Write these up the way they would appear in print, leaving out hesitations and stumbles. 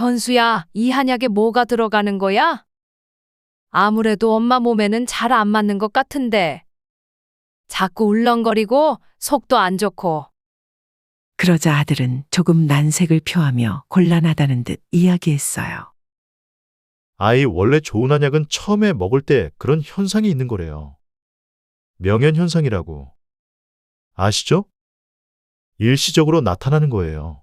현수야, 이 한약에 뭐가 들어가는 거야? 아무래도 엄마 몸에는 잘 안 맞는 것 같은데. 자꾸 울렁거리고 속도 안 좋고. 그러자 아들은 조금 난색을 표하며 곤란하다는 듯 이야기했어요. 아이 원래 좋은 한약은 처음에 먹을 때 그런 현상이 있는 거래요. 명현현상이라고. 아시죠? 일시적으로 나타나는 거예요.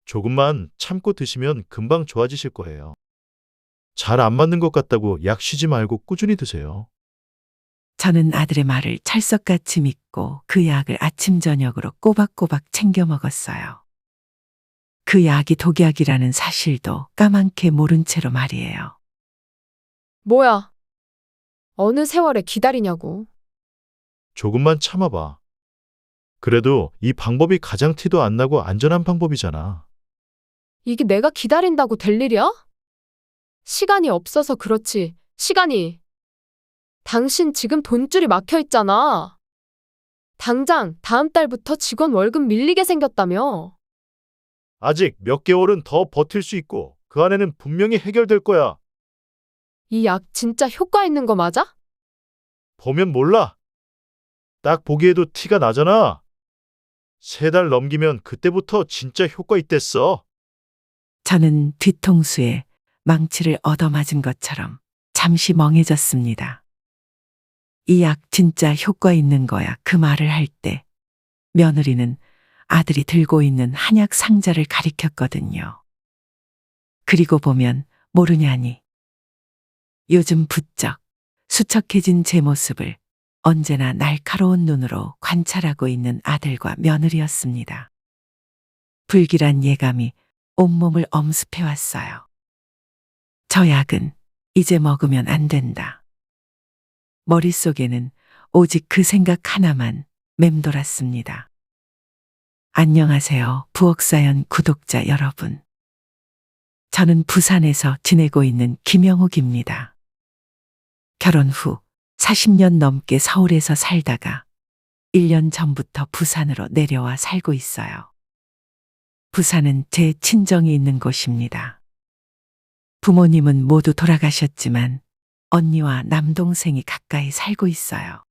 조금만 참고 드시면 금방 좋아지실 거예요. 잘 안 맞는 것 같다고 약 쉬지 말고 꾸준히 드세요. 저는 아들의 말을 찰석같이 믿고 그 약을 아침 저녁으로 꼬박꼬박 챙겨 먹었어요. 그 약이 독약이라는 사실도 까맣게 모른 채로 말이에요. 뭐야? 어느 세월에 기다리냐고. 조금만 참아봐. 그래도 이 방법이 가장 티도 안 나고 안전한 방법이잖아. 이게 내가 기다린다고 될 일이야? 시간이 없어서 그렇지. 시간이. 당신 지금 돈줄이 막혀 있잖아. 당장 다음 달부터 직원 월급 밀리게 생겼다며. 아직 몇 개월은 더 버틸 수 있고 그 안에는 분명히 해결될 거야. 이 약 진짜 효과 있는 거 맞아? 보면 몰라. 딱 보기에도 티가 나잖아. 3달 넘기면 그때부터 진짜 효과 있댔어. 저는 뒤통수에 망치를 얻어맞은 것처럼 잠시 멍해졌습니다. 이 약 진짜 효과 있는 거야 그 말을 할 때 며느리는 아들이 들고 있는 한약 상자를 가리켰거든요. 그리고 보면 모르냐니. 요즘 부쩍 수척해진 제 모습을 언제나 날카로운 눈으로 관찰하고 있는 아들과 며느리였습니다. 불길한 예감이 온몸을 엄습해왔어요. 저 약은 이제 먹으면 안 된다. 머릿속에는 오직 그 생각 하나만 맴돌았습니다. 안녕하세요, 부엌사연 구독자 여러분. 저는 부산에서 지내고 있는 김영욱입니다. 결혼 후 40년 넘게 서울에서 살다가 1년 전부터 부산으로 내려와 살고 있어요. 부산은 제 친정이 있는 곳입니다. 부모님은 모두 돌아가셨지만 언니와 남동생이 가까이 살고 있어요.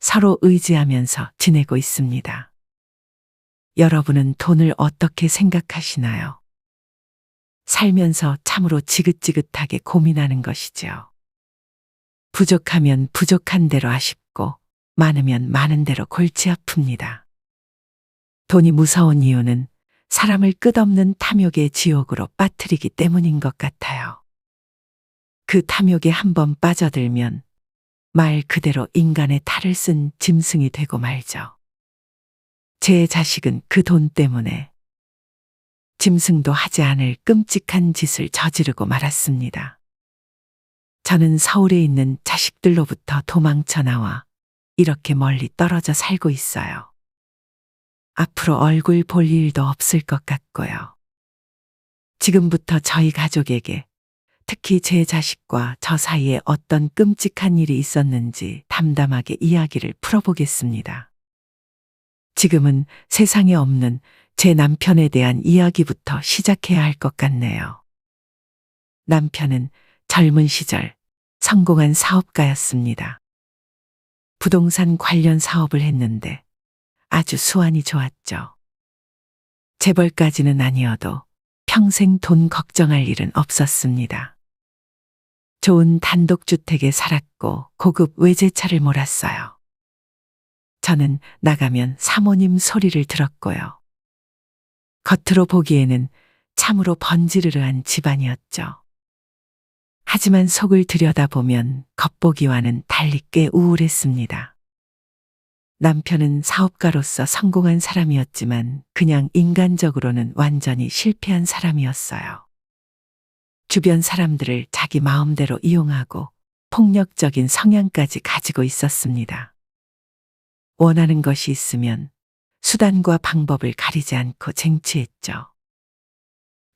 서로 의지하면서 지내고 있습니다. 여러분은 돈을 어떻게 생각하시나요? 살면서 참으로 지긋지긋하게 고민하는 것이죠. 부족하면 부족한 대로 아쉽고 많으면 많은 대로 골치 아픕니다. 돈이 무서운 이유는 사람을 끝없는 탐욕의 지옥으로 빠뜨리기 때문인 것 같아요. 그 탐욕에 한번 빠져들면 말 그대로 인간의 탈을 쓴 짐승이 되고 말죠. 제 자식은 그 돈 때문에 짐승도 하지 않을 끔찍한 짓을 저지르고 말았습니다. 저는 서울에 있는 자식들로부터 도망쳐 나와 이렇게 멀리 떨어져 살고 있어요. 앞으로 얼굴 볼 일도 없을 것 같고요. 지금부터 저희 가족에게, 특히 제 자식과 저 사이에 어떤 끔찍한 일이 있었는지 담담하게 이야기를 풀어보겠습니다. 지금은 세상에 없는 제 남편에 대한 이야기부터 시작해야 할 것 같네요. 남편은 젊은 시절 성공한 사업가였습니다. 부동산 관련 사업을 했는데 아주 수완이 좋았죠. 재벌까지는 아니어도 평생 돈 걱정할 일은 없었습니다. 좋은 단독주택에 살았고 고급 외제차를 몰았어요. 저는 나가면 사모님 소리를 들었고요. 겉으로 보기에는 참으로 번지르르한 집안이었죠. 하지만 속을 들여다보면 겉보기와는 달리 꽤 우울했습니다. 남편은 사업가로서 성공한 사람이었지만 그냥 인간적으로는 완전히 실패한 사람이었어요. 주변 사람들을 자기 마음대로 이용하고 폭력적인 성향까지 가지고 있었습니다. 원하는 것이 있으면 수단과 방법을 가리지 않고 쟁취했죠.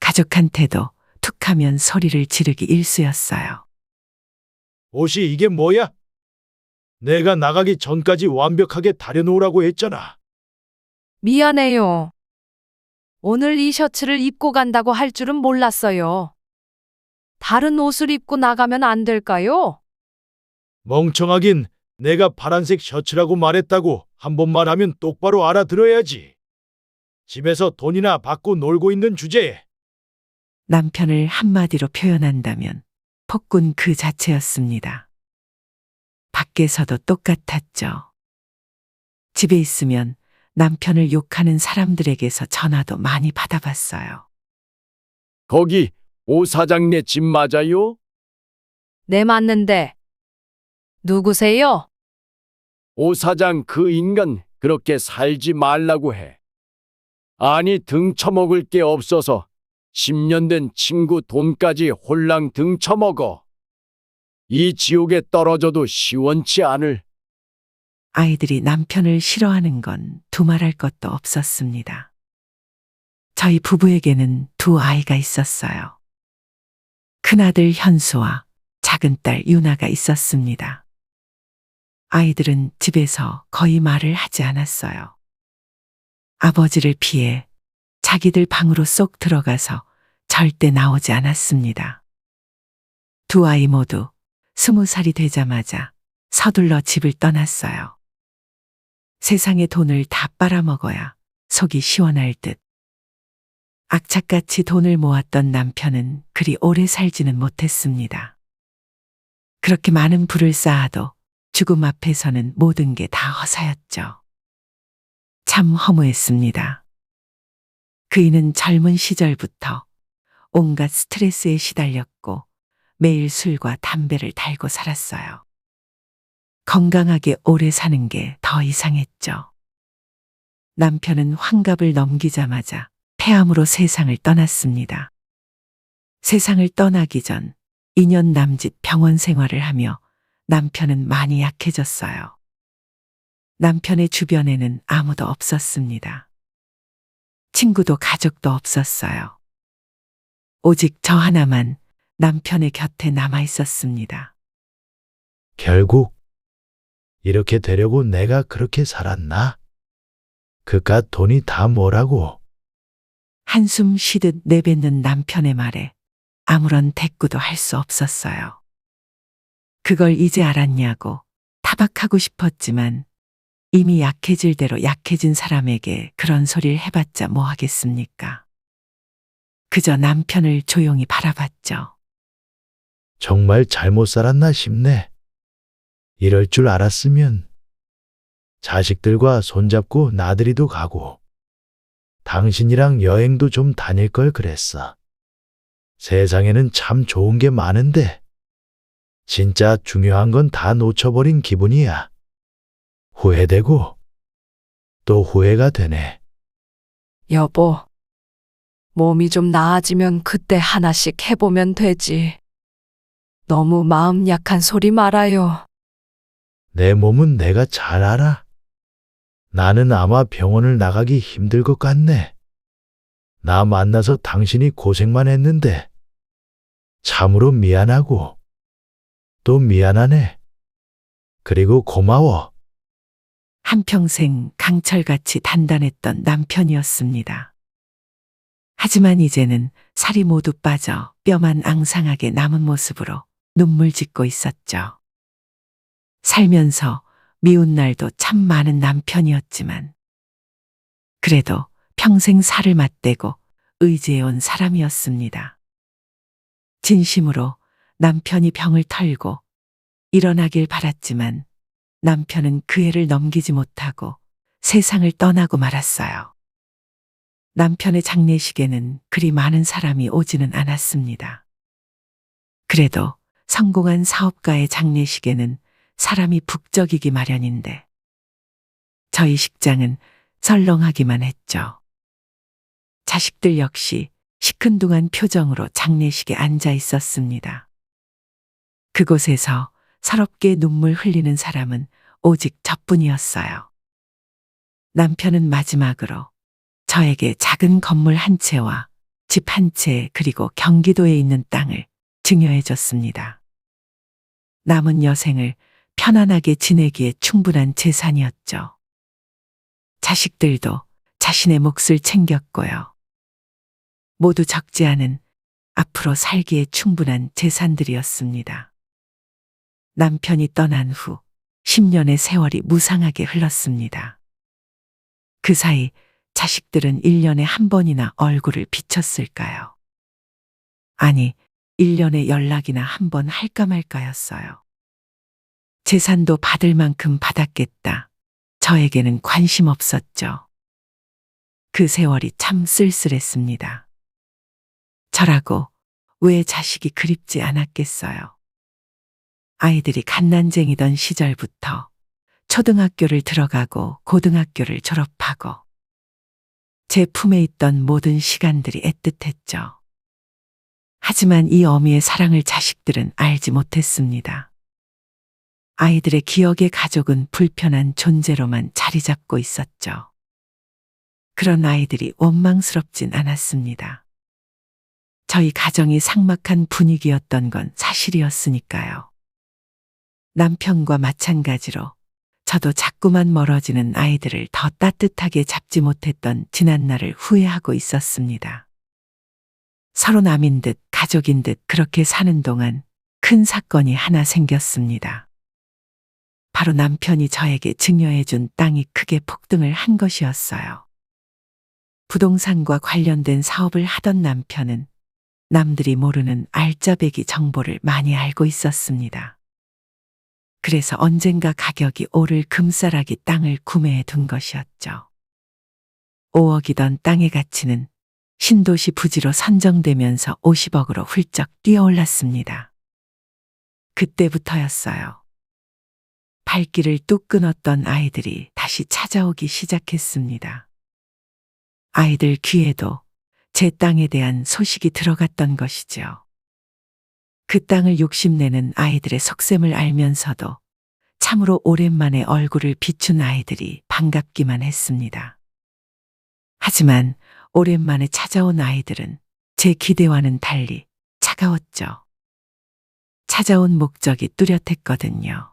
가족한테도 툭하면 소리를 지르기 일쑤였어요. 옷이 이게 뭐야? 내가 나가기 전까지 완벽하게 다려놓으라고 했잖아. 미안해요. 오늘 이 셔츠를 입고 간다고 할 줄은 몰랐어요. 다른 옷을 입고 나가면 안 될까요? 멍청하긴 내가 파란색 셔츠라고 말했다고 한 번 말하면 똑바로 알아들어야지. 집에서 돈이나 받고 놀고 있는 주제에 남편을 한마디로 표현한다면 폭군 그 자체였습니다. 밖에서도 똑같았죠. 집에 있으면 남편을 욕하는 사람들에게서 전화도 많이 받아봤어요. 거기 오 사장네 집 맞아요? 네, 맞는데. 누구세요? 오 사장 그 인간 그렇게 살지 말라고 해. 아니 등쳐먹을 게 없어서 10년 된 친구 돈까지 홀랑 등쳐먹어. 이 지옥에 떨어져도 시원치 않을. 아이들이 남편을 싫어하는 건 두말할 것도 없었습니다. 저희 부부에게는 두 아이가 있었어요. 큰아들 현수와 작은 딸 유나가 있었습니다. 아이들은 집에서 거의 말을 하지 않았어요. 아버지를 피해 자기들 방으로 쏙 들어가서 절대 나오지 않았습니다. 두 아이 모두 20살이 되자마자 서둘러 집을 떠났어요. 세상의 돈을 다 빨아먹어야 속이 시원할 듯. 악착같이 돈을 모았던 남편은 그리 오래 살지는 못했습니다. 그렇게 많은 부를 쌓아도 죽음 앞에서는 모든 게 다 허사였죠. 참 허무했습니다. 그이는 젊은 시절부터 온갖 스트레스에 시달렸고 매일 술과 담배를 달고 살았어요. 건강하게 오래 사는 게 더 이상했죠. 남편은 환갑을 넘기자마자 폐암으로 세상을 떠났습니다. 세상을 떠나기 전 2년 남짓 병원 생활을 하며 남편은 많이 약해졌어요. 남편의 주변에는 아무도 없었습니다. 친구도 가족도 없었어요. 오직 저 하나만 남편의 곁에 남아 있었습니다. 결국 이렇게 되려고 내가 그렇게 살았나? 그깟 돈이 다 뭐라고? 한숨 쉬듯 내뱉는 남편의 말에 아무런 대꾸도 할 수 없었어요. 그걸 이제 알았냐고 타박하고 싶었지만 이미 약해질 대로 약해진 사람에게 그런 소리를 해봤자 뭐 하겠습니까? 그저 남편을 조용히 바라봤죠. 정말 잘못 살았나 싶네. 이럴 줄 알았으면 자식들과 손잡고 나들이도 가고 당신이랑 여행도 좀 다닐 걸 그랬어. 세상에는 참 좋은 게 많은데 진짜 중요한 건 다 놓쳐버린 기분이야. 후회되고 또 후회가 되네. 여보, 몸이 좀 나아지면 그때 하나씩 해보면 되지. 너무 마음 약한 소리 말아요. 내 몸은 내가 잘 알아. 나는 아마 병원을 나가기 힘들 것 같네. 나 만나서 당신이 고생만 했는데 참으로 미안하고 또 미안하네. 그리고 고마워. 한평생 강철같이 단단했던 남편이었습니다. 하지만 이제는 살이 모두 빠져 뼈만 앙상하게 남은 모습으로 눈물 짓고 있었죠. 살면서 미운 날도 참 많은 남편이었지만 그래도 평생 살을 맞대고 의지해온 사람이었습니다. 진심으로 남편이 병을 털고 일어나길 바랐지만 남편은 그 해를 넘기지 못하고 세상을 떠나고 말았어요. 남편의 장례식에는 그리 많은 사람이 오지는 않았습니다. 그래도 성공한 사업가의 장례식에는 사람이 북적이기 마련인데 저희 식장은 설렁하기만 했죠. 자식들 역시 시큰둥한 표정으로 장례식에 앉아 있었습니다. 그곳에서 서럽게 눈물 흘리는 사람은 오직 저뿐이었어요. 남편은 마지막으로 저에게 작은 건물 한 채와 집 한 채 그리고 경기도에 있는 땅을 증여해 줬습니다. 남은 여생을 편안하게 지내기에 충분한 재산이었죠. 자식들도 자신의 몫을 챙겼고요. 모두 적지 않은 앞으로 살기에 충분한 재산들이었습니다. 남편이 떠난 후 10년의 세월이 무상하게 흘렀습니다. 그 사이 자식들은 1년에 한 번이나 얼굴을 비쳤을까요? 아니, 1년에 연락이나 한 번 할까 말까였어요. 재산도 받을 만큼 받았겠다. 저에게는 관심 없었죠. 그 세월이 참 쓸쓸했습니다. 저라고 왜 자식이 그립지 않았겠어요. 아이들이 갓난쟁이던 시절부터 초등학교를 들어가고 고등학교를 졸업하고 제 품에 있던 모든 시간들이 애틋했죠. 하지만 이 어미의 사랑을 자식들은 알지 못했습니다. 아이들의 기억의 가족은 불편한 존재로만 자리 잡고 있었죠. 그런 아이들이 원망스럽진 않았습니다. 저희 가정이 삭막한 분위기였던 건 사실이었으니까요. 남편과 마찬가지로 저도 자꾸만 멀어지는 아이들을 더 따뜻하게 잡지 못했던 지난날을 후회하고 있었습니다. 서로 남인 듯 가족인 듯 그렇게 사는 동안 큰 사건이 하나 생겼습니다. 바로 남편이 저에게 증여해준 땅이 크게 폭등을 한 것이었어요. 부동산과 관련된 사업을 하던 남편은 남들이 모르는 알짜배기 정보를 많이 알고 있었습니다. 그래서 언젠가 가격이 오를 금싸라기 땅을 구매해 둔 것이었죠. 5억이던 땅의 가치는 신도시 부지로 선정되면서 50억으로 훌쩍 뛰어올랐습니다. 그때부터였어요. 발길을 뚝 끊었던 아이들이 다시 찾아오기 시작했습니다. 아이들 귀에도 제 땅에 대한 소식이 들어갔던 것이죠. 그 땅을 욕심내는 아이들의 속셈을 알면서도 참으로 오랜만에 얼굴을 비춘 아이들이 반갑기만 했습니다. 하지만 오랜만에 찾아온 아이들은 제 기대와는 달리 차가웠죠. 찾아온 목적이 뚜렷했거든요.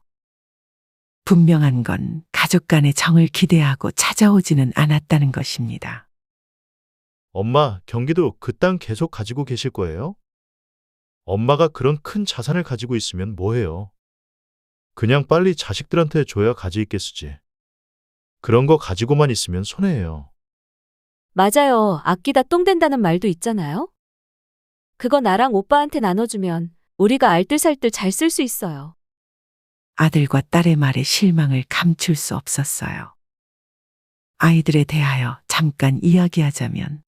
분명한 건 가족 간의 정을 기대하고 찾아오지는 않았다는 것입니다. 엄마, 경기도 그 땅 계속 가지고 계실 거예요? 엄마가 그런 큰 자산을 가지고 있으면 뭐해요? 그냥 빨리 자식들한테 줘야 가지 있겠으지. 그런 거 가지고만 있으면 손해예요. 맞아요. 아끼다 똥 된다는 말도 있잖아요. 그거 나랑 오빠한테 나눠주면 우리가 알뜰살뜰 잘 쓸 수 있어요. 아들과 딸의 말에 실망을 감출 수 없었어요. 아이들에 대하여 잠깐 이야기하자면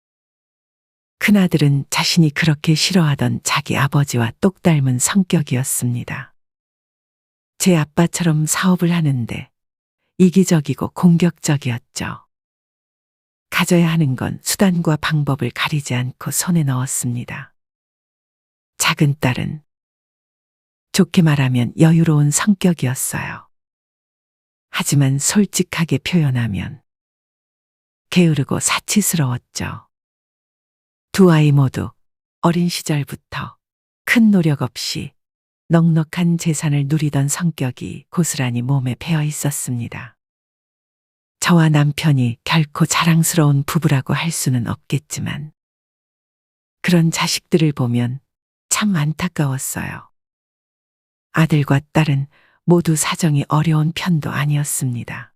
큰아들은 자신이 그렇게 싫어하던 자기 아버지와 똑 닮은 성격이었습니다. 제 아빠처럼 사업을 하는데 이기적이고 공격적이었죠. 가져야 하는 건 수단과 방법을 가리지 않고 손에 넣었습니다. 작은 딸은 좋게 말하면 여유로운 성격이었어요. 하지만 솔직하게 표현하면 게으르고 사치스러웠죠. 두 아이 모두 어린 시절부터 큰 노력 없이 넉넉한 재산을 누리던 성격이 고스란히 몸에 배어 있었습니다. 저와 남편이 결코 자랑스러운 부부라고 할 수는 없겠지만 그런 자식들을 보면 참 안타까웠어요. 아들과 딸은 모두 사정이 어려운 편도 아니었습니다.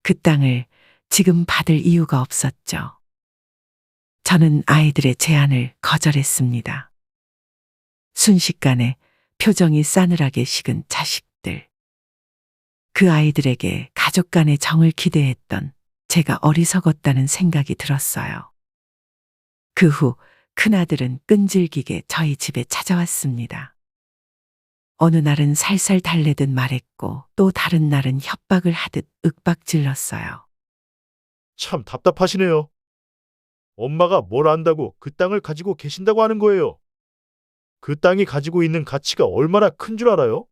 그 땅을 지금 받을 이유가 없었죠. 저는 아이들의 제안을 거절했습니다. 순식간에 표정이 싸늘하게 식은 자식들. 그 아이들에게 가족 간의 정을 기대했던 제가 어리석었다는 생각이 들었어요. 그 후 큰아들은 끈질기게 저희 집에 찾아왔습니다. 어느 날은 살살 달래듯 말했고 또 다른 날은 협박을 하듯 윽박질렀어요. 참 답답하시네요. 엄마가 뭘 안다고 그 땅을 가지고 계신다고 하는 거예요. 그 땅이 가지고 있는 가치가 얼마나 큰 줄 알아요?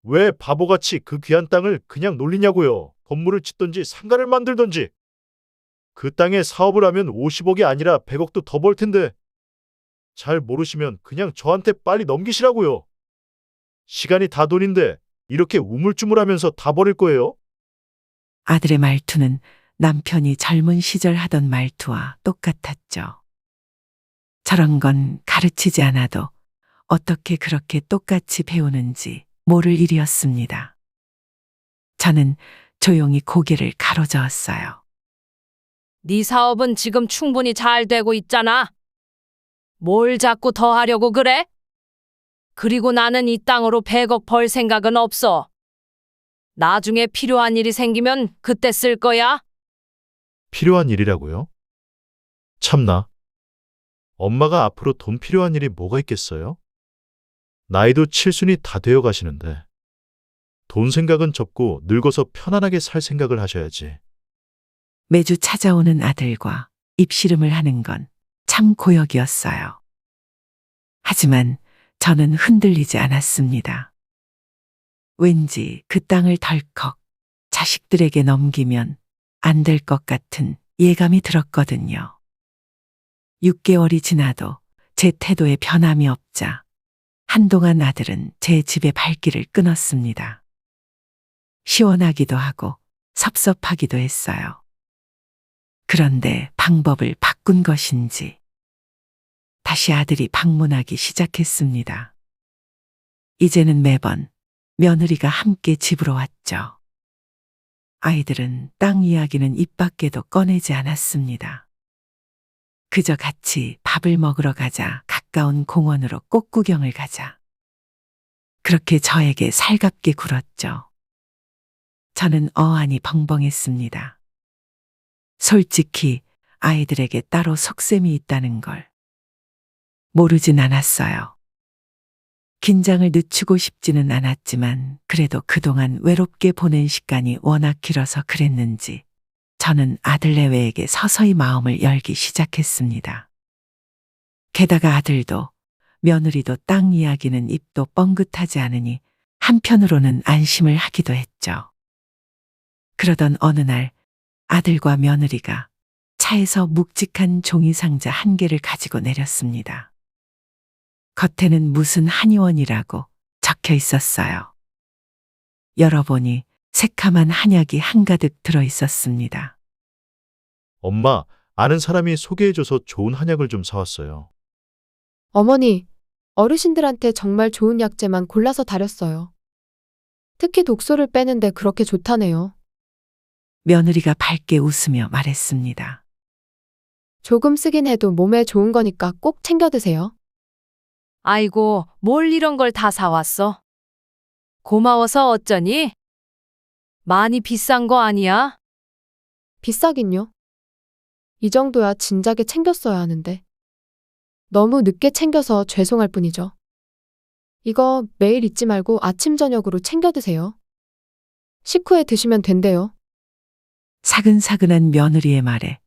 왜 바보같이 그 귀한 땅을 그냥 놀리냐고요. 건물을 짓던지 상가를 만들던지. 그 땅에 사업을 하면 50억이 아니라 100억도 더 벌 텐데. 잘 모르시면 그냥 저한테 빨리 넘기시라고요. 시간이 다 돈인데 이렇게 우물쭈물하면서 다 버릴 거예요? 아들의 말투는 남편이 젊은 시절 하던 말투와 똑같았죠. 저런 건 가르치지 않아도 어떻게 그렇게 똑같이 배우는지 모를 일이었습니다. 저는 조용히 고개를 가로저었어요. 네 사업은 지금 충분히 잘 되고 있잖아. 뭘 자꾸 더 하려고 그래? 그리고 나는 이 땅으로 100억 벌 생각은 없어. 나중에 필요한 일이 생기면 그때 쓸 거야. 필요한 일이라고요? 참나. 엄마가 앞으로 돈 필요한 일이 뭐가 있겠어요? 나이도 칠순이 다 되어 가시는데. 돈 생각은 접고 늙어서 편안하게 살 생각을 하셔야지. 매주 찾아오는 아들과 입씨름을 하는 건 참 고역이었어요. 하지만 저는 흔들리지 않았습니다. 왠지 그 땅을 덜컥 자식들에게 넘기면 안 될 것 같은 예감이 들었거든요. 6개월이 지나도 제 태도에 변함이 없자 한동안 아들은 제 집에 발길을 끊었습니다. 시원하기도 하고 섭섭하기도 했어요. 그런데 방법을 바꾼 것인지 다시 아들이 방문하기 시작했습니다. 이제는 매번 며느리가 함께 집으로 왔죠. 아이들은 땅 이야기는 입 밖에도 꺼내지 않았습니다. 그저 같이 밥을 먹으러 가자, 가까운 공원으로 꽃구경을 가자. 그렇게 저에게 살갑게 굴었죠. 저는 어안이 벙벙했습니다. 솔직히 아이들에게 따로 속셈이 있다는 걸 모르진 않았어요. 긴장을 늦추고 싶지는 않았지만 그래도 그동안 외롭게 보낸 시간이 워낙 길어서 그랬는지 저는 아들내외에게 서서히 마음을 열기 시작했습니다. 게다가 아들도 며느리도 땅 이야기는 입도 뻥긋하지 않으니 한편으로는 안심을 하기도 했죠. 그러던 어느 날 아들과 며느리가 차에서 묵직한 종이상자 1개를 가지고 내렸습니다. 겉에는 무슨 한의원이라고 적혀 있었어요. 열어보니 새카만 한약이 한가득 들어 있었습니다. 엄마, 아는 사람이 소개해줘서 좋은 한약을 좀 사왔어요. 어머니, 어르신들한테 정말 좋은 약재만 골라서 다렸어요. 특히 독소를 빼는데 그렇게 좋다네요. 며느리가 밝게 웃으며 말했습니다. 조금 쓰긴 해도 몸에 좋은 거니까 꼭 챙겨 드세요. 아이고, 뭘 이런 걸 다 사왔어? 고마워서 어쩌니? 많이 비싼 거 아니야? 비싸긴요. 이 정도야 진작에 챙겼어야 하는데. 너무 늦게 챙겨서 죄송할 뿐이죠. 이거 매일 잊지 말고 아침 저녁으로 챙겨 드세요. 식후에 드시면 된대요. 사근사근한 며느리의 말에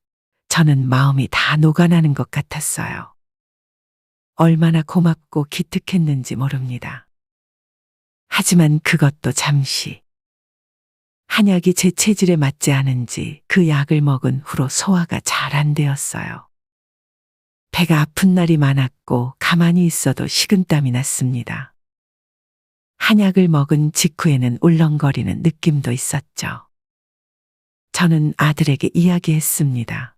저는 마음이 다 녹아나는 것 같았어요. 얼마나 고맙고 기특했는지 모릅니다. 하지만 그것도 잠시. 한약이 제 체질에 맞지 않은지 그 약을 먹은 후로 소화가 잘 안 되었어요. 배가 아픈 날이 많았고 가만히 있어도 식은땀이 났습니다. 한약을 먹은 직후에는 울렁거리는 느낌도 있었죠. 저는 아들에게 이야기했습니다.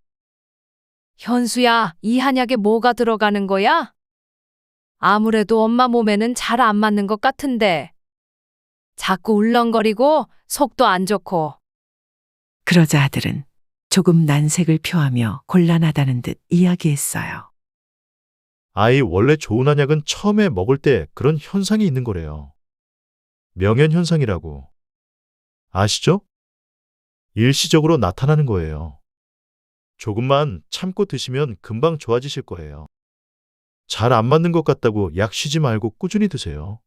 현수야, 이 한약에 뭐가 들어가는 거야? 아무래도 엄마 몸에는 잘 안 맞는 것 같은데. 자꾸 울렁거리고 속도 안 좋고. 그러자 아들은 조금 난색을 표하며 곤란하다는 듯 이야기했어요. 아이, 원래 좋은 한약은 처음에 먹을 때 그런 현상이 있는 거래요. 명현현상이라고. 아시죠? 일시적으로 나타나는 거예요. 조금만 참고 드시면 금방 좋아지실 거예요. 잘 안 맞는 것 같다고 약 쉬지 말고 꾸준히 드세요.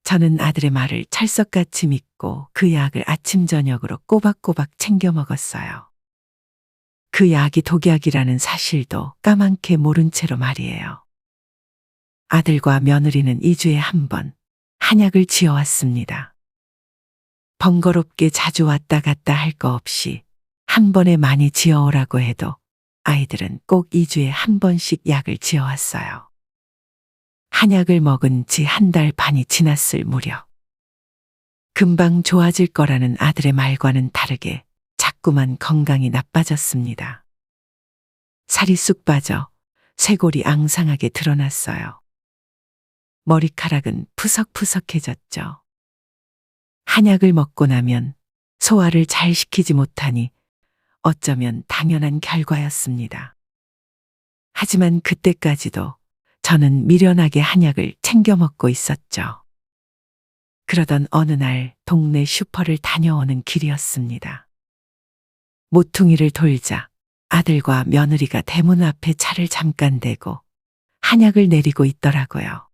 저는 아들의 말을 찰석같이 믿고 그 약을 아침 저녁으로 꼬박꼬박 챙겨 먹었어요. 그 약이 독약이라는 사실도 까맣게 모른 채로 말이에요. 아들과 며느리는 2주에 한 번 한약을 지어왔습니다. 번거롭게 자주 왔다 갔다 할 거 없이 한 번에 많이 지어오라고 해도 아이들은 꼭 2주에 한 번씩 약을 지어왔어요. 한약을 먹은 지 1달 반이 지났을 무렵. 금방 좋아질 거라는 아들의 말과는 다르게 자꾸만 건강이 나빠졌습니다. 살이 쑥 빠져 쇄골이 앙상하게 드러났어요. 머리카락은 푸석푸석해졌죠. 한약을 먹고 나면 소화를 잘 시키지 못하니 어쩌면 당연한 결과였습니다. 하지만 그때까지도 저는 미련하게 한약을 챙겨 먹고 있었죠. 그러던 어느 날 동네 슈퍼를 다녀오는 길이었습니다. 모퉁이를 돌자 아들과 며느리가 대문 앞에 차를 잠깐 대고 한약을 내리고 있더라고요.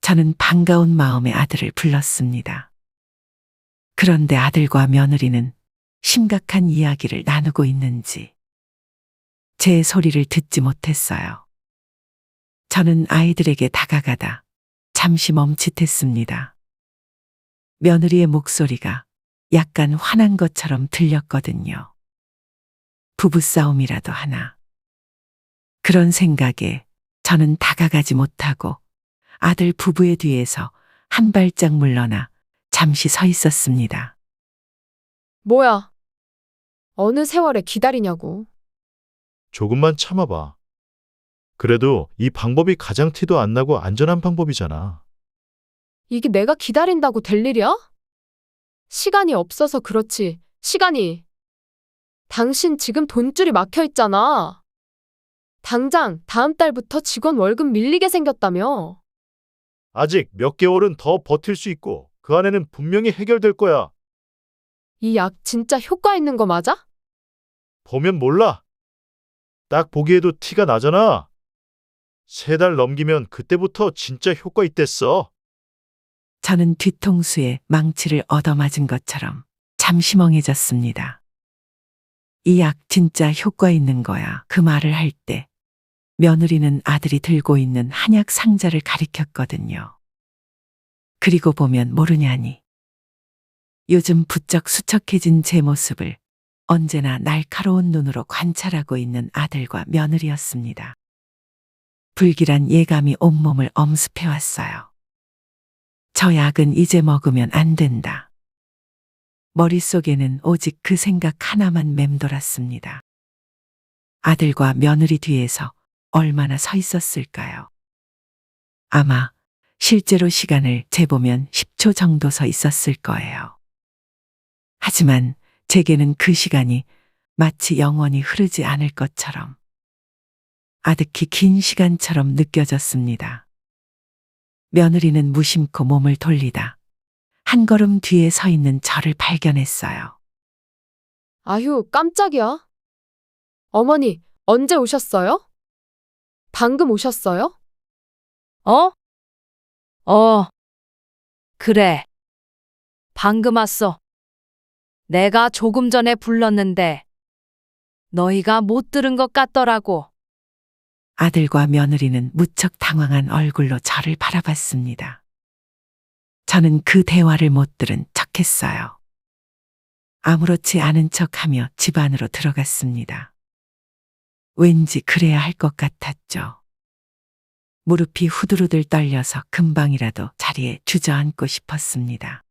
저는 반가운 마음에 아들을 불렀습니다. 그런데 아들과 며느리는 심각한 이야기를 나누고 있는지 제 소리를 듣지 못했어요. 저는 아이들에게 다가가다 잠시 멈칫했습니다. 며느리의 목소리가 약간 화난 것처럼 들렸거든요. 부부싸움이라도 하나. 그런 생각에 저는 다가가지 못하고 아들 부부의 뒤에서 한 발짝 물러나 잠시 서 있었습니다. 뭐야? 어느 세월에 기다리냐고. 조금만 참아봐. 그래도 이 방법이 가장 티도 안 나고 안전한 방법이잖아. 이게 내가 기다린다고 될 일이야? 시간이 없어서 그렇지. 시간이. 당신 지금 돈줄이 막혀 있잖아. 당장 다음 달부터 직원 월급 밀리게 생겼다며. 아직 몇 개월은 더 버틸 수 있고 그 안에는 분명히 해결될 거야. 이 약 진짜 효과 있는 거 맞아? 보면 몰라. 딱 보기에도 티가 나잖아. 3달 넘기면 그때부터 진짜 효과 있댔어. 저는 뒤통수에 망치를 얻어맞은 것처럼 잠시 멍해졌습니다. 이 약 진짜 효과 있는 거야. 그 말을 할 때 며느리는 아들이 들고 있는 한약 상자를 가리켰거든요. 그리고 보면 모르냐니. 요즘 부쩍 수척해진 제 모습을 언제나 날카로운 눈으로 관찰하고 있는 아들과 며느리였습니다. 불길한 예감이 온몸을 엄습해왔어요. 저 약은 이제 먹으면 안 된다. 머릿속에는 오직 그 생각 하나만 맴돌았습니다. 아들과 며느리 뒤에서 얼마나 서 있었을까요? 아마 실제로 시간을 재보면 10초 정도 서 있었을 거예요. 하지만 제게는 그 시간이 마치 영원히 흐르지 않을 것처럼 아득히 긴 시간처럼 느껴졌습니다. 며느리는 무심코 몸을 돌리다 한 걸음 뒤에 서 있는 저를 발견했어요. 아휴, 깜짝이야. 어머니, 언제 오셨어요? 방금 오셨어요? 어? 그래. 방금 왔어. 내가 조금 전에 불렀는데 너희가 못 들은 것 같더라고. 아들과 며느리는 무척 당황한 얼굴로 저를 바라봤습니다. 저는 그 대화를 못 들은 척했어요. 아무렇지 않은 척하며 집 안으로 들어갔습니다. 왠지 그래야 할 것 같았죠. 무릎이 후들후들 떨려서 금방이라도 자리에 주저앉고 싶었습니다.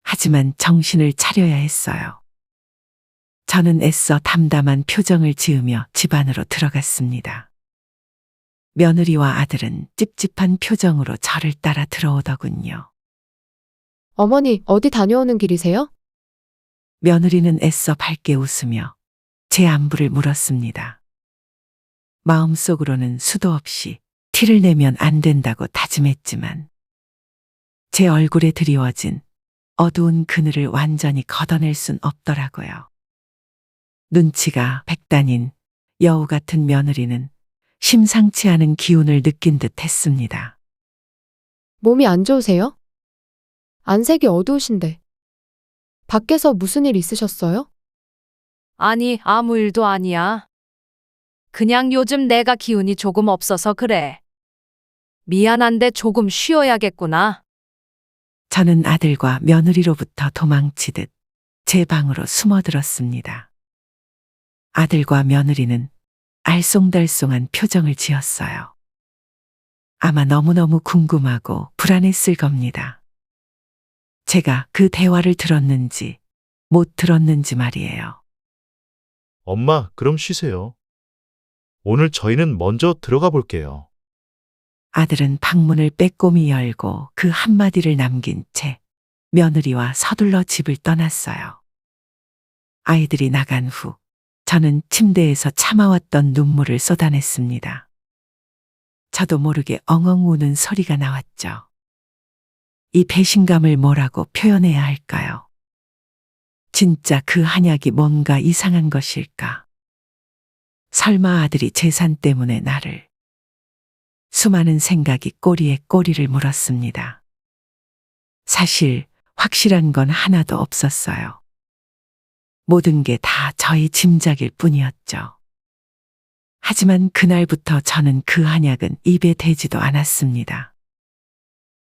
하지만 정신을 차려야 했어요. 저는 애써 담담한 표정을 지으며 집 안으로 들어갔습니다. 며느리와 아들은 찝찝한 표정으로 저를 따라 들어오더군요. 어머니, 어디 다녀오는 길이세요? 며느리는 애써 밝게 웃으며 제 안부를 물었습니다. 마음속으로는 수도 없이 티를 내면 안 된다고 다짐했지만 제 얼굴에 드리워진 어두운 그늘을 완전히 걷어낼 순 없더라고요. 눈치가 백단인 여우 같은 며느리는 심상치 않은 기운을 느낀 듯 했습니다. 몸이 안 좋으세요? 안색이 어두우신데. 밖에서 무슨 일 있으셨어요? 아니, 아무 일도 아니야. 그냥 요즘 내가 기운이 조금 없어서 그래. 미안한데 조금 쉬어야겠구나. 저는 아들과 며느리로부터 도망치듯 제 방으로 숨어들었습니다. 아들과 며느리는 알쏭달쏭한 표정을 지었어요. 아마 너무너무 궁금하고 불안했을 겁니다. 제가 그 대화를 들었는지 못 들었는지 말이에요. 엄마, 그럼 쉬세요. 오늘 저희는 먼저 들어가 볼게요. 아들은 방문을 빼꼼히 열고 그 한마디를 남긴 채 며느리와 서둘러 집을 떠났어요. 아이들이 나간 후 저는 침대에서 참아왔던 눈물을 쏟아냈습니다. 저도 모르게 엉엉 우는 소리가 나왔죠. 이 배신감을 뭐라고 표현해야 할까요? 진짜 그 한약이 뭔가 이상한 것일까? 설마 아들이 재산 때문에 나를... 수많은 생각이 꼬리에 꼬리를 물었습니다. 사실 확실한 건 하나도 없었어요. 모든 게 다 저희 짐작일 뿐이었죠. 하지만 그날부터 저는 그 한약은 입에 대지도 않았습니다.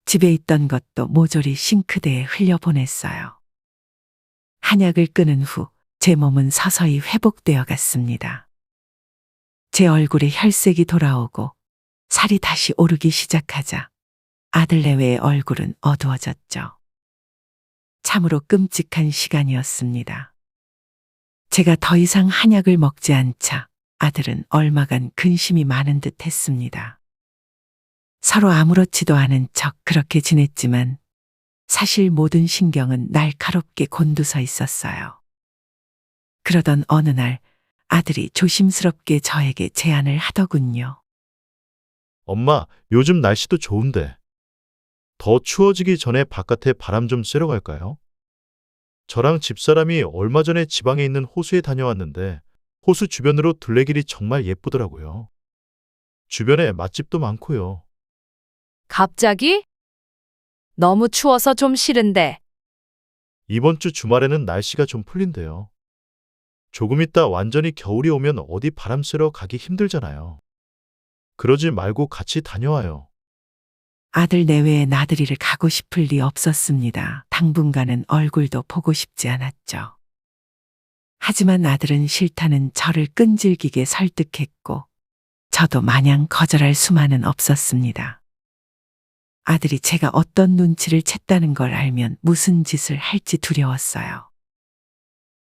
집에 있던 것도 모조리 싱크대에 흘려보냈어요. 한약을 끊은 후 제 몸은 서서히 회복되어 갔습니다. 제 얼굴에 혈색이 돌아오고 살이 다시 오르기 시작하자 아들 내외의 얼굴은 어두워졌죠. 참으로 끔찍한 시간이었습니다. 제가 더 이상 한약을 먹지 않자 아들은 얼마간 근심이 많은 듯 했습니다. 서로 아무렇지도 않은 척 그렇게 지냈지만 사실 모든 신경은 날카롭게 곤두서 있었어요. 그러던 어느 날 아들이 조심스럽게 저에게 제안을 하더군요. 엄마, 요즘 날씨도 좋은데. 더 추워지기 전에 바깥에 바람 좀 쐬러 갈까요? 저랑 집사람이 얼마 전에 지방에 있는 호수에 다녀왔는데 호수 주변으로 둘레길이 정말 예쁘더라고요. 주변에 맛집도 많고요. 갑자기? 너무 추워서 좀 싫은데. 이번 주 주말에는 날씨가 좀 풀린대요. 조금 있다 완전히 겨울이 오면 어디 바람 쐬러 가기 힘들잖아요. 그러지 말고 같이 다녀와요. 아들 내외의 나들이를 가고 싶을 리 없었습니다. 당분간은 얼굴도 보고 싶지 않았죠. 하지만 아들은 싫다는 저를 끈질기게 설득했고 저도 마냥 거절할 수만은 없었습니다. 아들이 제가 어떤 눈치를 챘다는 걸 알면 무슨 짓을 할지 두려웠어요.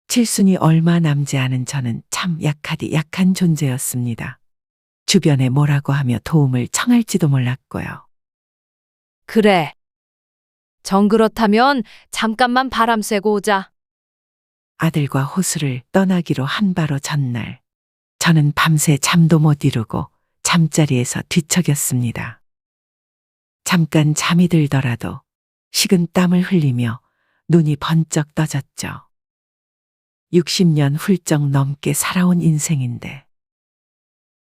칠순이 얼마 남지 않은 저는 참 약하디 약한 존재였습니다. 주변에 뭐라고 하며 도움을 청할지도 몰랐고요. 그래. 정 그렇다면 잠깐만 바람 쐬고 오자. 아들과 호수를 떠나기로 한 바로 전날, 저는 밤새 잠도 못 이루고 잠자리에서 뒤척였습니다. 잠깐 잠이 들더라도 식은 땀을 흘리며 눈이 번쩍 떠졌죠. 60년 훌쩍 넘게 살아온 인생인데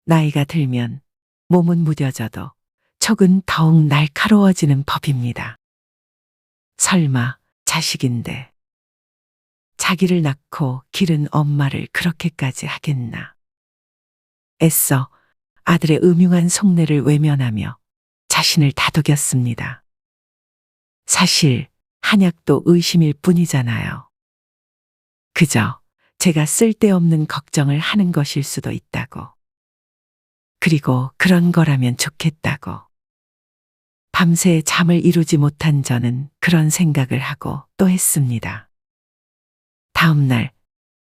나이가 들면 몸은 무뎌져도 촉은 더욱 날카로워지는 법입니다. 설마 자식인데 자기를 낳고 기른 엄마를 그렇게까지 하겠나. 애써 아들의 음흉한 속내를 외면하며 자신을 다독였습니다. 사실 한약도 의심일 뿐이잖아요. 그저 제가 쓸데없는 걱정을 하는 것일 수도 있다고. 그리고 그런 거라면 좋겠다고. 밤새 잠을 이루지 못한 저는 그런 생각을 하고 또 했습니다. 다음 날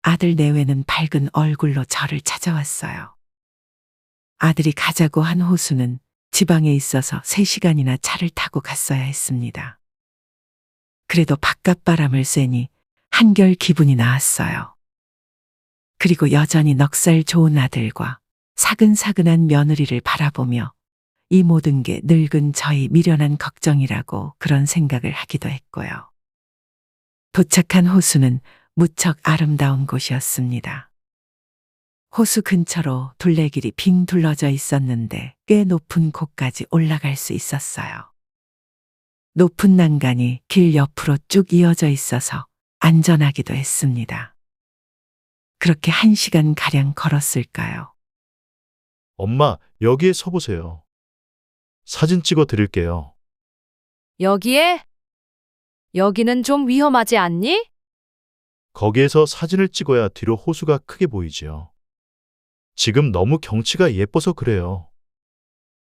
아들 내외는 밝은 얼굴로 저를 찾아왔어요. 아들이 가자고 한 호수는 지방에 있어서 3시간이나 차를 타고 갔어야 했습니다. 그래도 바깥바람을 쐬니 한결 기분이 나았어요. 그리고 여전히 넉살 좋은 아들과 사근사근한 며느리를 바라보며 이 모든 게 늙은 저희 미련한 걱정이라고 그런 생각을 하기도 했고요. 도착한 호수는 무척 아름다운 곳이었습니다. 호수 근처로 둘레길이 빙 둘러져 있었는데 꽤 높은 곳까지 올라갈 수 있었어요. 높은 난간이 길 옆으로 쭉 이어져 있어서 안전하기도 했습니다. 그렇게 1시간가량 걸었을까요? 엄마, 여기에 서보세요. 사진 찍어 드릴게요. 여기에? 여기는 좀 위험하지 않니? 거기에서 사진을 찍어야 뒤로 호수가 크게 보이지요. 지금 너무 경치가 예뻐서 그래요.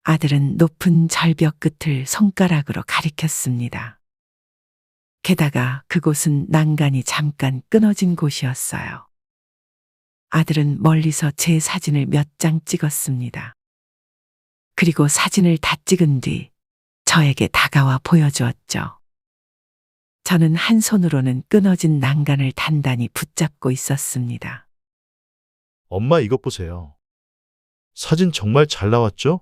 아들은 높은 절벽 끝을 손가락으로 가리켰습니다. 게다가 그곳은 난간이 잠깐 끊어진 곳이었어요. 아들은 멀리서 제 사진을 몇 장 찍었습니다. 그리고 사진을 다 찍은 뒤 저에게 다가와 보여주었죠. 저는 한 손으로는 끊어진 난간을 단단히 붙잡고 있었습니다. 엄마 이것 보세요. 사진 정말 잘 나왔죠?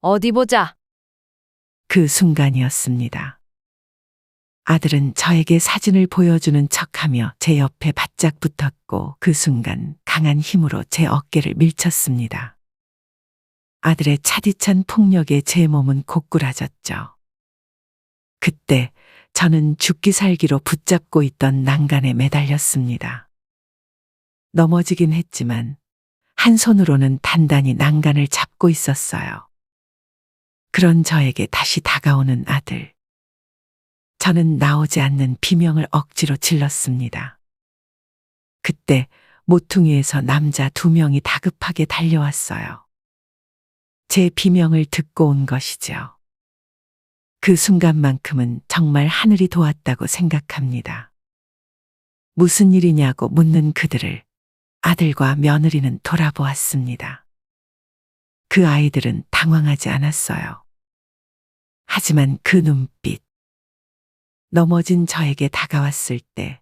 어디 보자. 그 순간이었습니다. 아들은 저에게 사진을 보여주는 척하며 제 옆에 바짝 붙었고 그 순간 강한 힘으로 제 어깨를 밀쳤습니다. 아들의 차디찬 폭력에 제 몸은 고꾸라졌죠. 그때 저는 죽기 살기로 붙잡고 있던 난간에 매달렸습니다. 넘어지긴 했지만 한 손으로는 단단히 난간을 잡고 있었어요. 그런 저에게 다시 다가오는 아들. 저는 나오지 않는 비명을 억지로 질렀습니다. 그때 모퉁이에서 남자 2명이 다급하게 달려왔어요. 제 비명을 듣고 온 것이죠. 그 순간만큼은 정말 하늘이 도왔다고 생각합니다. 무슨 일이냐고 묻는 그들을 아들과 며느리는 돌아보았습니다. 그 아이들은 당황하지 않았어요. 하지만 그 눈빛, 넘어진 저에게 다가왔을 때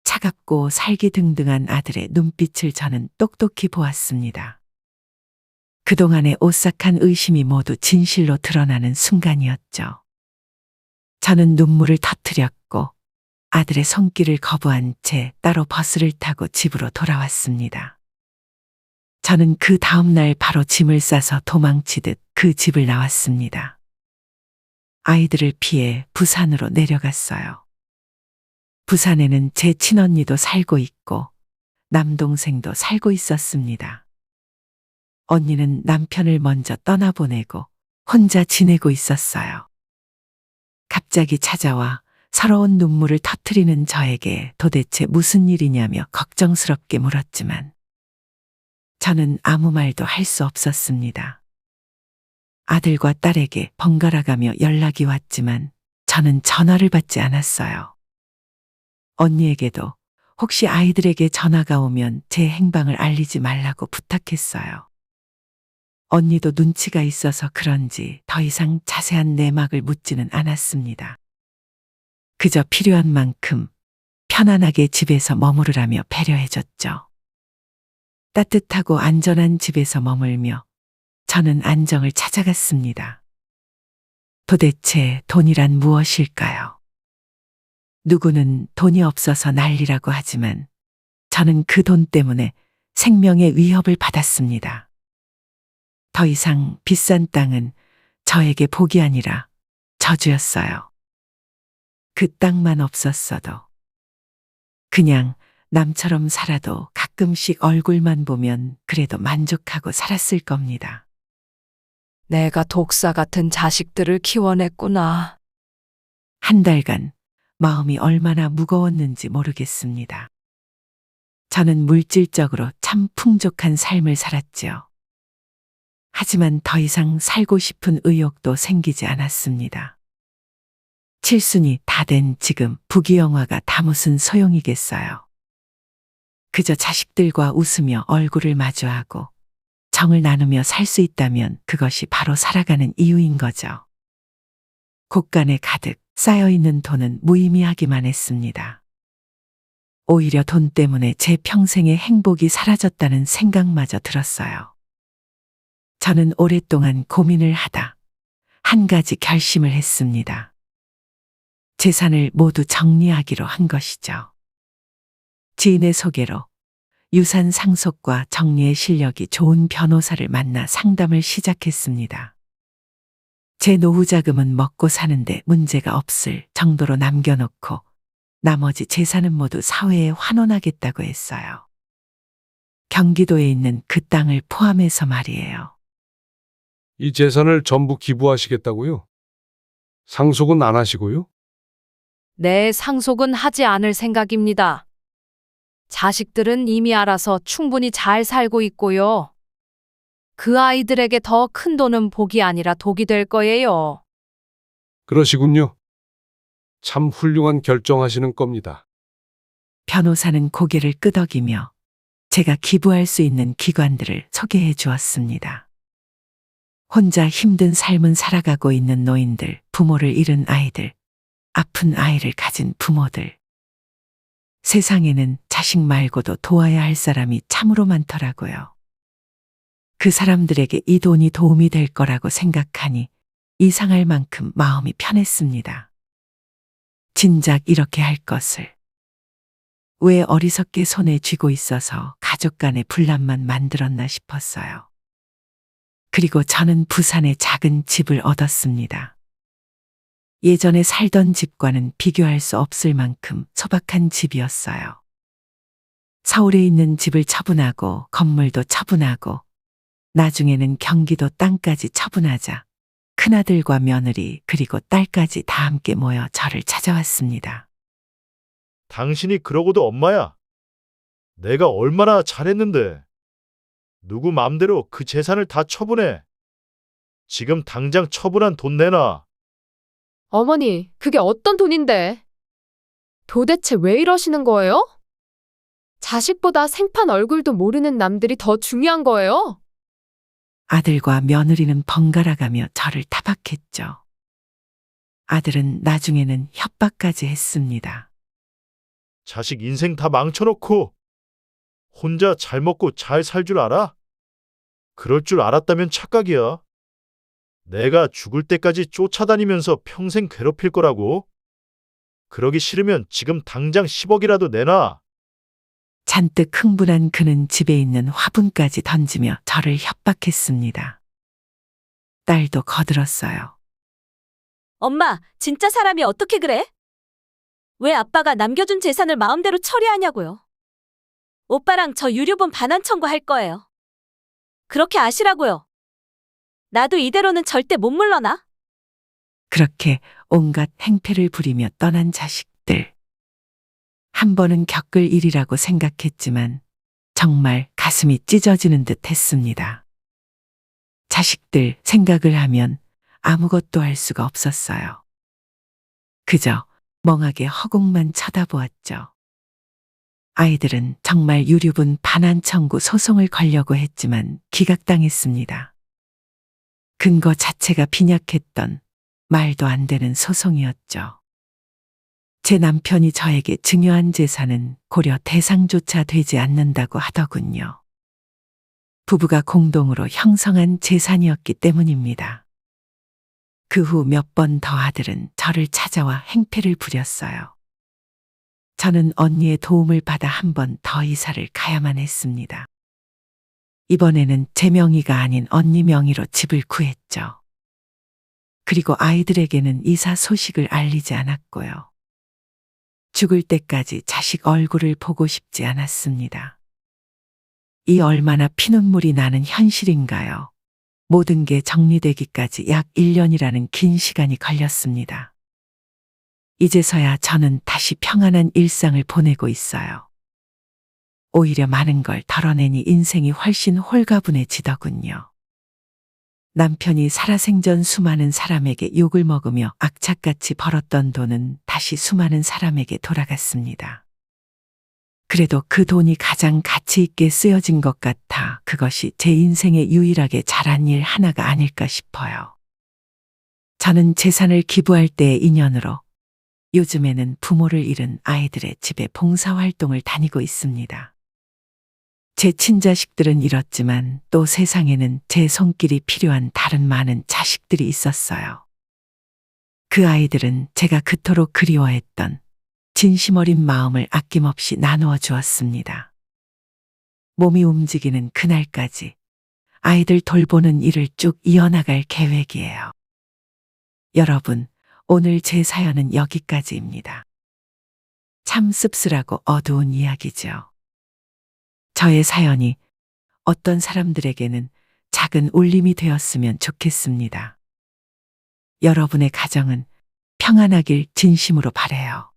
차갑고 살기등등한 아들의 눈빛을 저는 똑똑히 보았습니다. 그동안의 오싹한 의심이 모두 진실로 드러나는 순간이었죠. 저는 눈물을 터뜨렸고 아들의 손길을 거부한 채 따로 버스를 타고 집으로 돌아왔습니다. 저는 그 다음 날 바로 짐을 싸서 도망치듯 그 집을 나왔습니다. 아이들을 피해 부산으로 내려갔어요. 부산에는 제 친언니도 살고 있고 남동생도 살고 있었습니다. 언니는 남편을 먼저 떠나보내고 혼자 지내고 있었어요. 갑자기 찾아와 서러운 눈물을 터뜨리는 저에게 도대체 무슨 일이냐며 걱정스럽게 물었지만 저는 아무 말도 할 수 없었습니다. 아들과 딸에게 번갈아가며 연락이 왔지만 저는 전화를 받지 않았어요. 언니에게도 혹시 아이들에게 전화가 오면 제 행방을 알리지 말라고 부탁했어요. 언니도 눈치가 있어서 그런지 더 이상 자세한 내막을 묻지는 않았습니다. 그저 필요한 만큼 편안하게 집에서 머무르라며 배려해줬죠. 따뜻하고 안전한 집에서 머물며 저는 안정을 찾아갔습니다. 도대체 돈이란 무엇일까요? 누구는 돈이 없어서 난리라고 하지만 저는 그 돈 때문에 생명의 위협을 받았습니다. 더 이상 비싼 땅은 저에게 복이 아니라 저주였어요. 그 땅만 없었어도 그냥 남처럼 살아도 가끔씩 얼굴만 보면 그래도 만족하고 살았을 겁니다. 내가 독사 같은 자식들을 키워냈구나. 한 달간 마음이 얼마나 무거웠는지 모르겠습니다. 저는 물질적으로 참 풍족한 삶을 살았지요. 하지만 더 이상 살고 싶은 의욕도 생기지 않았습니다. 칠순이 다 된 지금 부귀영화가 다 무슨 소용이겠어요. 그저 자식들과 웃으며 얼굴을 마주하고 정을 나누며 살 수 있다면 그것이 바로 살아가는 이유인 거죠. 곳간에 가득 쌓여있는 돈은 무의미하기만 했습니다. 오히려 돈 때문에 제 평생의 행복이 사라졌다는 생각마저 들었어요. 저는 오랫동안 고민을 하다 한 가지 결심을 했습니다. 재산을 모두 정리하기로 한 것이죠. 지인의 소개로 유산 상속과 정리의 실력이 좋은 변호사를 만나 상담을 시작했습니다. 제 노후 자금은 먹고 사는데 문제가 없을 정도로 남겨놓고 나머지 재산은 모두 사회에 환원하겠다고 했어요. 경기도에 있는 그 땅을 포함해서 말이에요. 이 재산을 전부 기부하시겠다고요? 상속은 안 하시고요? 내 상속은 하지 않을 생각입니다. 자식들은 이미 알아서 충분히 잘 살고 있고요. 그 아이들에게 더 큰 돈은 복이 아니라 독이 될 거예요. 그러시군요. 참 훌륭한 결정하시는 겁니다. 변호사는 고개를 끄덕이며 제가 기부할 수 있는 기관들을 소개해 주었습니다. 혼자 힘든 삶은 살아가고 있는 노인들, 부모를 잃은 아이들, 아픈 아이를 가진 부모들. 세상에는 자식 말고도 도와야 할 사람이 참으로 많더라고요. 그 사람들에게 이 돈이 도움이 될 거라고 생각하니 이상할 만큼 마음이 편했습니다. 진작 이렇게 할 것을. 왜 어리석게 손에 쥐고 있어서 가족 간의 분란만 만들었나 싶었어요. 그리고 저는 부산에 작은 집을 얻었습니다. 예전에 살던 집과는 비교할 수 없을 만큼 소박한 집이었어요. 서울에 있는 집을 처분하고 건물도 처분하고 나중에는 경기도 땅까지 처분하자 큰아들과 며느리 그리고 딸까지 다 함께 모여 저를 찾아왔습니다. 당신이 그러고도 엄마야. 내가 얼마나 잘했는데. 누구 맘대로 그 재산을 다 처분해. 지금 당장 처분한 돈 내놔. 어머니, 그게 어떤 돈인데? 도대체 왜 이러시는 거예요? 자식보다 생판 얼굴도 모르는 남들이 더 중요한 거예요? 아들과 며느리는 번갈아가며 저를 타박했죠. 아들은 나중에는 협박까지 했습니다. 자식 인생 다 망쳐놓고 혼자 잘 먹고 잘 살 줄 알아? 그럴 줄 알았다면 착각이야. 내가 죽을 때까지 쫓아다니면서 평생 괴롭힐 거라고? 그러기 싫으면 지금 당장 10억이라도 내놔. 잔뜩 흥분한 그는 집에 있는 화분까지 던지며 저를 협박했습니다. 딸도 거들었어요. 엄마, 진짜 사람이 어떻게 그래? 왜 아빠가 남겨준 재산을 마음대로 처리하냐고요. 오빠랑 저 유류분 반환 청구할 거예요. 그렇게 아시라고요. 나도 이대로는 절대 못 물러나. 그렇게 온갖 행패를 부리며 떠난 자식들. 한 번은 겪을 일이라고 생각했지만 정말 가슴이 찢어지는 듯 했습니다. 자식들 생각을 하면 아무것도 할 수가 없었어요. 그저 멍하게 허공만 쳐다보았죠. 아이들은 정말 유류분 반환 청구 소송을 걸려고 했지만 기각당했습니다. 근거 자체가 빈약했던 말도 안 되는 소송이었죠. 제 남편이 저에게 증여한 재산은 고려 대상조차 되지 않는다고 하더군요. 부부가 공동으로 형성한 재산이었기 때문입니다. 그 후 몇 번 더 아들은 저를 찾아와 행패를 부렸어요. 저는 언니의 도움을 받아 한 번 더 이사를 가야만 했습니다. 이번에는 제 명의가 아닌 언니 명의로 집을 구했죠. 그리고 아이들에게는 이사 소식을 알리지 않았고요. 죽을 때까지 자식 얼굴을 보고 싶지 않았습니다. 이 얼마나 피눈물이 나는 현실인가요? 모든 게 정리되기까지 약 1년이라는 긴 시간이 걸렸습니다. 이제서야 저는 다시 평안한 일상을 보내고 있어요. 오히려 많은 걸 덜어내니 인생이 훨씬 홀가분해지더군요. 남편이 살아생전 수많은 사람에게 욕을 먹으며 악착같이 벌었던 돈은 다시 수많은 사람에게 돌아갔습니다. 그래도 그 돈이 가장 가치 있게 쓰여진 것 같아 그것이 제 인생에 유일하게 잘한 일 하나가 아닐까 싶어요. 저는 재산을 기부할 때의 인연으로 요즘에는 부모를 잃은 아이들의 집에 봉사활동을 다니고 있습니다. 제 친자식들은 잃었지만 또 세상에는 제 손길이 필요한 다른 많은 자식들이 있었어요. 그 아이들은 제가 그토록 그리워했던 진심 어린 마음을 아낌없이 나누어 주었습니다. 몸이 움직이는 그날까지 아이들 돌보는 일을 쭉 이어나갈 계획이에요. 여러분, 오늘 제 사연은 여기까지입니다. 참 씁쓸하고 어두운 이야기죠. 저의 사연이 어떤 사람들에게는 작은 울림이 되었으면 좋겠습니다. 여러분의 가정은 평안하길 진심으로 바라요.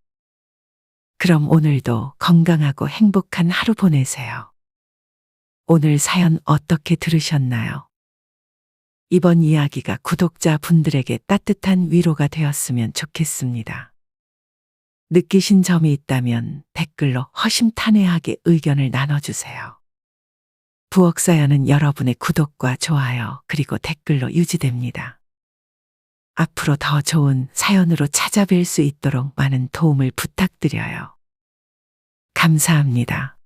그럼 오늘도 건강하고 행복한 하루 보내세요. 오늘 사연 어떻게 들으셨나요? 이번 이야기가 구독자 분들에게 따뜻한 위로가 되었으면 좋겠습니다. 느끼신 점이 있다면 댓글로 허심탄회하게 의견을 나눠주세요. 부엌사연은 여러분의 구독과 좋아요 그리고 댓글로 유지됩니다. 앞으로 더 좋은 사연으로 찾아뵐 수 있도록 많은 도움을 부탁드려요. 감사합니다.